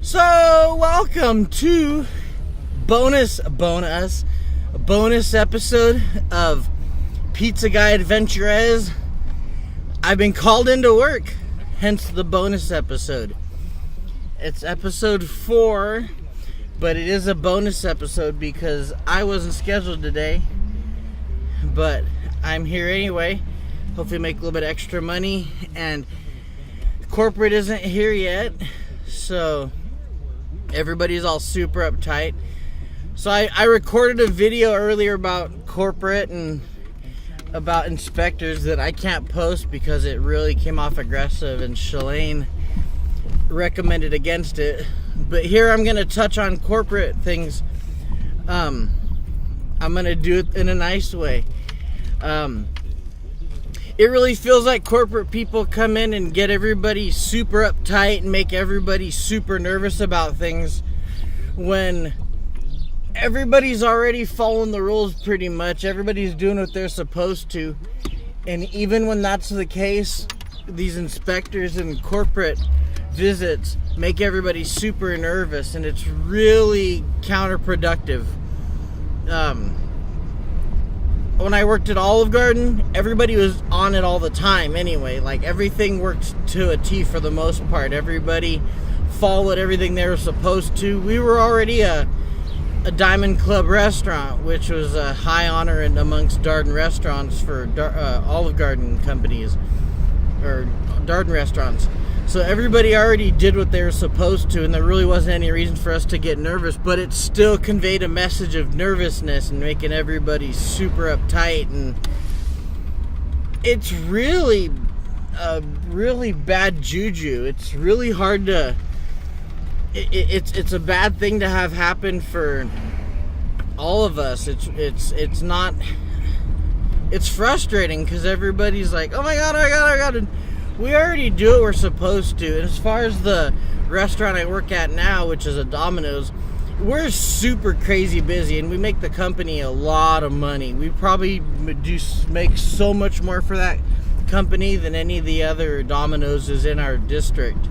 So, welcome to bonus episode of Pizza Guy AdventurEZ. I've been called into work, hence the bonus episode. It's episode 4, but it is a bonus episode because I wasn't scheduled today, but I'm here anyway. Hopefully make a little bit extra money, and corporate isn't here yet, so everybody's all super uptight. So I recorded a video earlier about corporate and about inspectors that I can't post because it really came off aggressive, and Shalane recommended against it. But here I'm going to touch on corporate things. I'm going to do it in a nice way. It really feels like corporate people come in and get everybody super uptight and make everybody super nervous about things when everybody's already following the rules pretty much. Everybody's doing what they're supposed to. And even when that's the case, these inspectors and corporate visits make everybody super nervous, and it's really counterproductive. When I worked at Olive Garden, everybody was on it all the time anyway. Like, everything worked to a T for the most part. Everybody followed everything they were supposed to. We were already a Diamond Club restaurant, which was a high honor in amongst Darden restaurants for Olive Garden companies, or Darden restaurants. So everybody already did what they were supposed to, and there really wasn't any reason for us to get nervous, but it still conveyed a message of nervousness and making everybody super uptight. And it's really a really bad juju. It's really hard to... It's a bad thing to have happen for all of us. It's not... It's frustrating because everybody's like, oh my god, and we already do what we're supposed to. And as far as the restaurant I work at now, which is a Domino's, we're super crazy busy, and we make the company a lot of money. We probably do make so much more for that company than any of the other Domino's is in our district.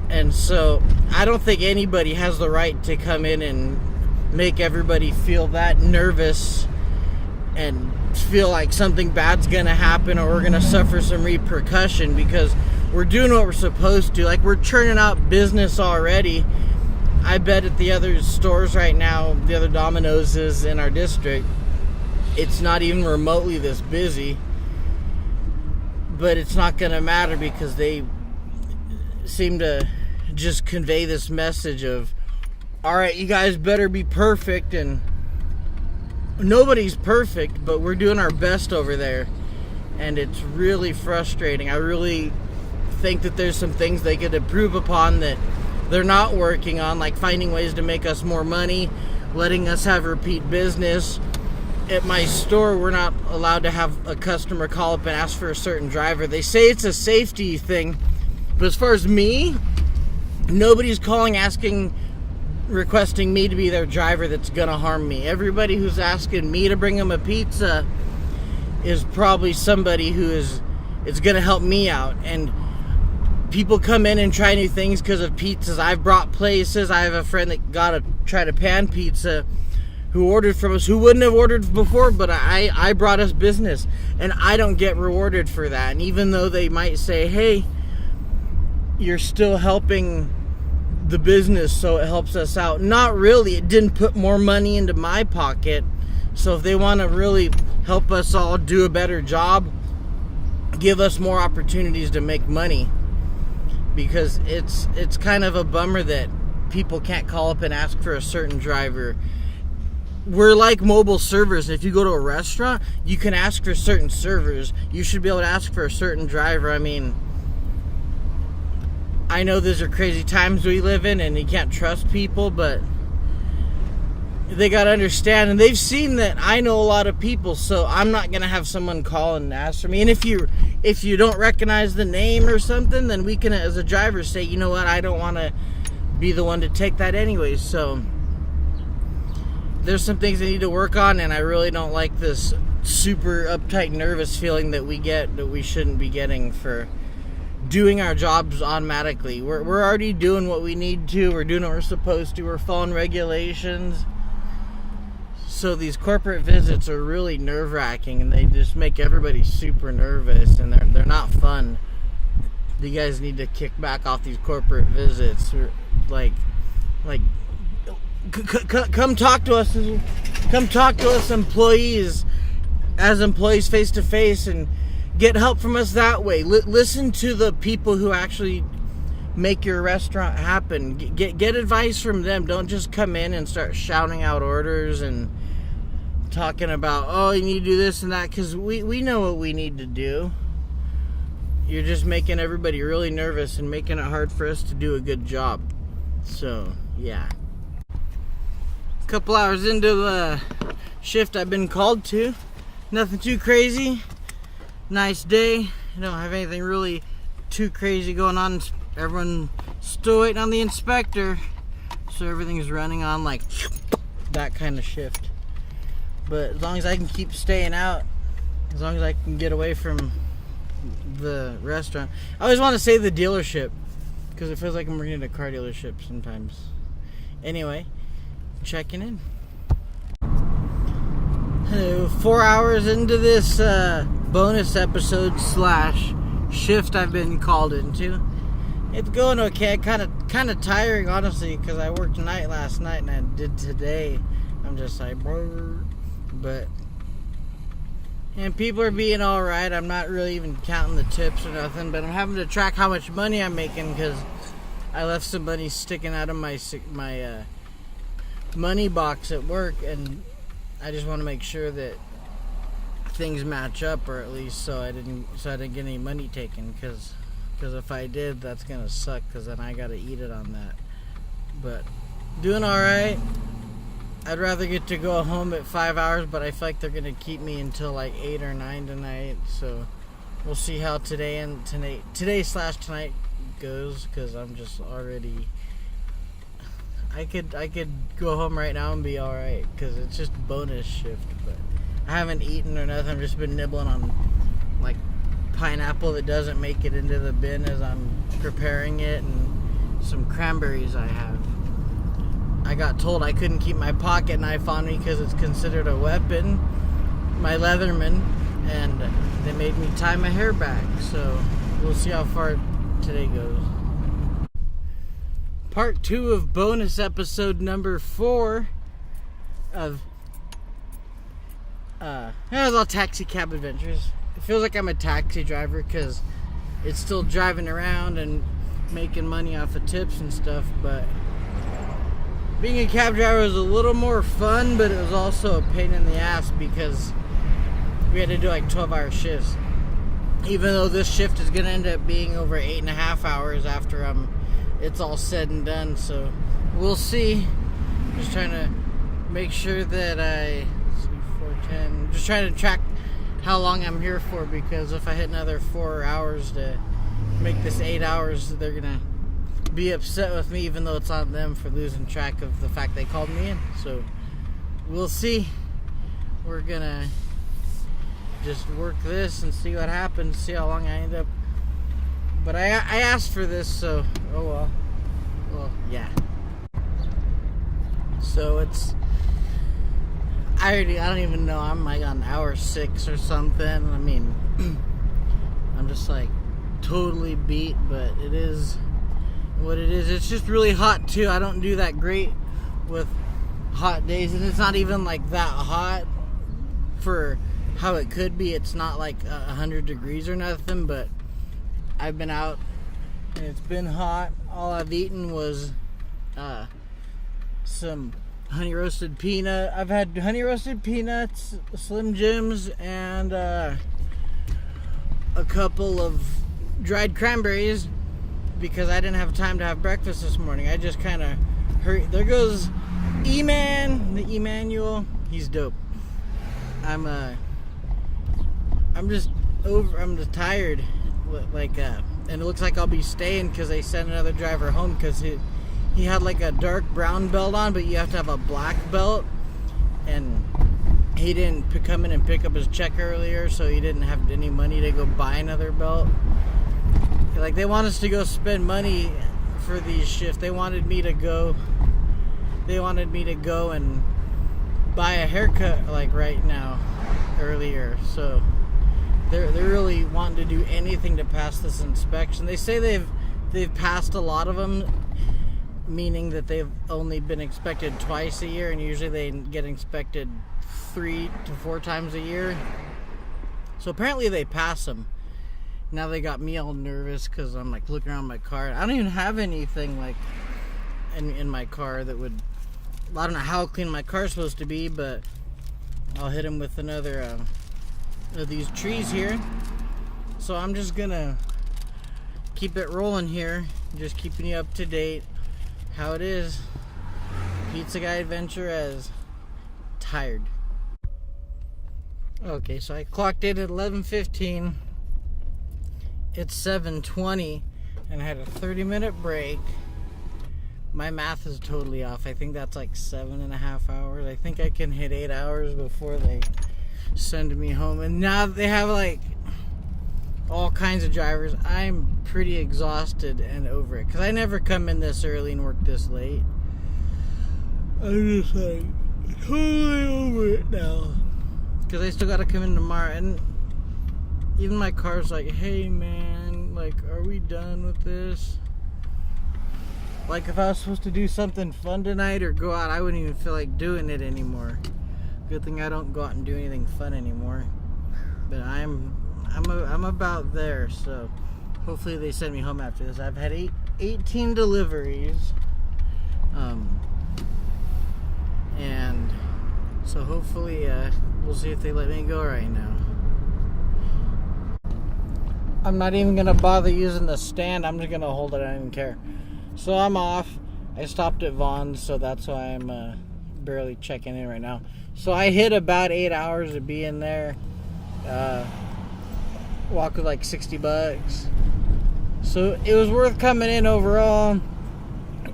And so I don't think anybody has the right to come in and make everybody feel that nervous and feel like something bad's gonna happen or we're gonna suffer some repercussion, because we're doing what we're supposed to. Like, we're churning out business already. I bet at the other stores right now, the other Domino's is in our district, it's not even remotely this busy. But it's not gonna matter because they seem to just convey this message of, alright, you guys better be perfect, and nobody's perfect, but we're doing our best over there, and it's really frustrating. I really think that there's some things they could improve upon that they're not working on, like finding ways to make us more money, letting us have repeat business. At my store, we're not allowed to have a customer call up and ask for a certain driver. They say it's a safety thing, but as far as me, nobody's calling requesting me to be their driver that's gonna harm me. Everybody who's asking me to bring them a pizza is probably somebody who is gonna help me out. And people come in and try new things because of pizzas. I've brought places. I have a friend that got tried a pan pizza who ordered from us, who wouldn't have ordered before, but I brought us business, and I don't get rewarded for that. And even though they might say, hey, you're still helping the business, so it helps us out. Not really. It didn't put more money into my pocket. So if they want to really help us all do a better job, give us more opportunities to make money, because it's kind of a bummer that people can't call up and ask for a certain driver. We're like mobile servers. If you go to a restaurant, you can ask for certain servers. You should be able to ask for a certain driver. I mean, I know these are crazy times we live in and you can't trust people, but they got to understand, and they've seen that I know a lot of people, so I'm not going to have someone call and ask for me. And if you don't recognize the name or something, then we can, as a driver, say, you know what, I don't want to be the one to take that anyways. So there's some things I need to work on, and I really don't like this super uptight, nervous feeling that we get that we shouldn't be getting for doing our jobs automatically. We're already doing what we need to. We're doing what we're supposed to. We're following regulations. So these corporate visits are really nerve-wracking, and they just make everybody super nervous, and they're not fun. You guys need to kick back off these corporate visits. Come talk to us. Come talk to us, employees, as employees face to face, and get help from us that way. Listen to the people who actually make your restaurant happen. Get advice from them. Don't just come in and start shouting out orders and talking about, oh, you need to do this and that, because we know what we need to do. You're just making everybody really nervous and making it hard for us to do a good job. So, yeah. A couple hours into the shift I've been called to. Nothing too crazy. Nice day. I don't have anything really too crazy going on. Everyone's still waiting on the inspector. So everything's running on like that kind of shift. But as long as I can keep staying out, as long as I can get away from the restaurant. I always want to say the dealership, because it feels like I'm working at a car dealership sometimes. Anyway, checking in. Hello, 4 hours into this bonus episode / shift I've been called into. It's going okay. Kind of tiring, honestly, because I worked night last night and I did today. I'm just like, but. And people are being alright. I'm not really even counting the tips or nothing, but I'm having to track how much money I'm making because I left some money sticking out of my money box at work, and I just want to make sure that things match up, or at least so I didn't get any money taken, because if I did, that's gonna suck, because then I gotta eat it on that. But doing alright. I'd rather get to go home at 5 hours, but I feel like they're going to keep me until like 8 or 9 tonight. So we'll see how today / tonight goes, because I'm just already... I could go home right now and be alright, because it's just bonus shift. But I haven't eaten or nothing. I've just been nibbling on like pineapple that doesn't make it into the bin as I'm preparing it, and some cranberries I have. I got told I couldn't keep my pocket knife on me because it's considered a weapon, my Leatherman, and they made me tie my hair back. So we'll see how far today goes. Part 2 of bonus episode number 4 of all taxi cab adventures. It feels like I'm a taxi driver because it's still driving around and making money off of tips and stuff, but being a cab driver was a little more fun, but it was also a pain in the ass because we had to do like 12-hour shifts. Even though this shift is going to end up being over 8.5 hours after it's all said and done. So we'll see. Just trying to make sure that just trying to track how long I'm here for, because if I hit another 4 hours to make this 8 hours, they're going to be upset with me, even though it's on them for losing track of the fact they called me in. So we'll see. We're gonna just work this and see what happens, see how long I end up. But I asked for this, so oh well, yeah. So I don't even know, I'm like on hour 6 or something. I mean, I'm just like totally beat, but it is what it is. It's just really hot too. I don't do that great with hot days, and it's not even like that hot for how it could be. It's not like 100 degrees or nothing, but I've been out and it's been hot. All I've eaten was some honey roasted peanut. I've had honey roasted peanuts, Slim Jims, and a couple of dried cranberries, because I didn't have time to have breakfast this morning. I just kind of hurried. There goes E-Man, the Emmanuel. He's dope. I'm just tired. And it looks like I'll be staying because they sent another driver home because he had like a dark brown belt on, but you have to have a black belt. And he didn't come in and pick up his check earlier, so he didn't have any money to go buy another belt. Like, they want us to go spend money for these shifts. They wanted me to go and buy a haircut like right now, earlier. So they're really wanting to do anything to pass this inspection. They say they've passed a lot of them, meaning that they've only been inspected twice a year, and usually they get inspected 3 to 4 times a year. So apparently they pass them. Now they got me all nervous because I'm like looking around my car. I don't even have anything like in my car that would. I don't know how clean my car's supposed to be, but I'll hit him with another of these trees here. So I'm just gonna keep it rolling here, just keeping you up to date. How it is. Pizza Guy AdventurEZ. Tired. Okay, so I clocked in at 11:15. It's 7:20, and I had a 30-minute break. My math is totally off. I think that's like 7.5 hours. I think I can hit 8 hours before they send me home. And now they have like all kinds of drivers. I'm pretty exhausted and over it because I never come in this early and work this late. I'm just like totally over it now because I still got to come in tomorrow. And even my car's like, hey man, like, are we done with this? Like, if I was supposed to do something fun tonight or go out, I wouldn't even feel like doing it anymore. Good thing I don't go out and do anything fun anymore. But I'm about there, so hopefully they send me home after this. I've had 18 deliveries, and so hopefully we'll see if they let me go right now. I'm not even gonna bother using the stand. I'm just gonna hold it. I don't even care. So I'm off. I stopped at Vaughn's, so that's why I'm barely checking in right now. So I hit about 8 hours to be in there. Walk with like $60. So it was worth coming in overall.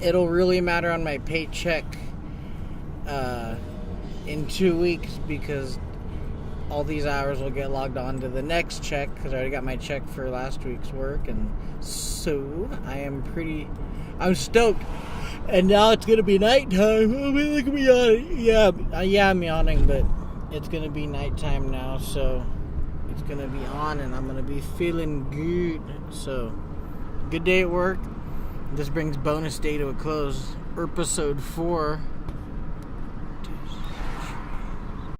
It'll really matter on my paycheck in 2 weeks because all these hours will get logged on to the next check because I already got my check for last week's work, and so I'm stoked. And now it's gonna be nighttime. Oh, look at me yawning. Yeah, I'm yawning, but it's gonna be nighttime now, so it's gonna be on, and I'm gonna be feeling good. So, good day at work. This brings bonus day to a close. Episode 4.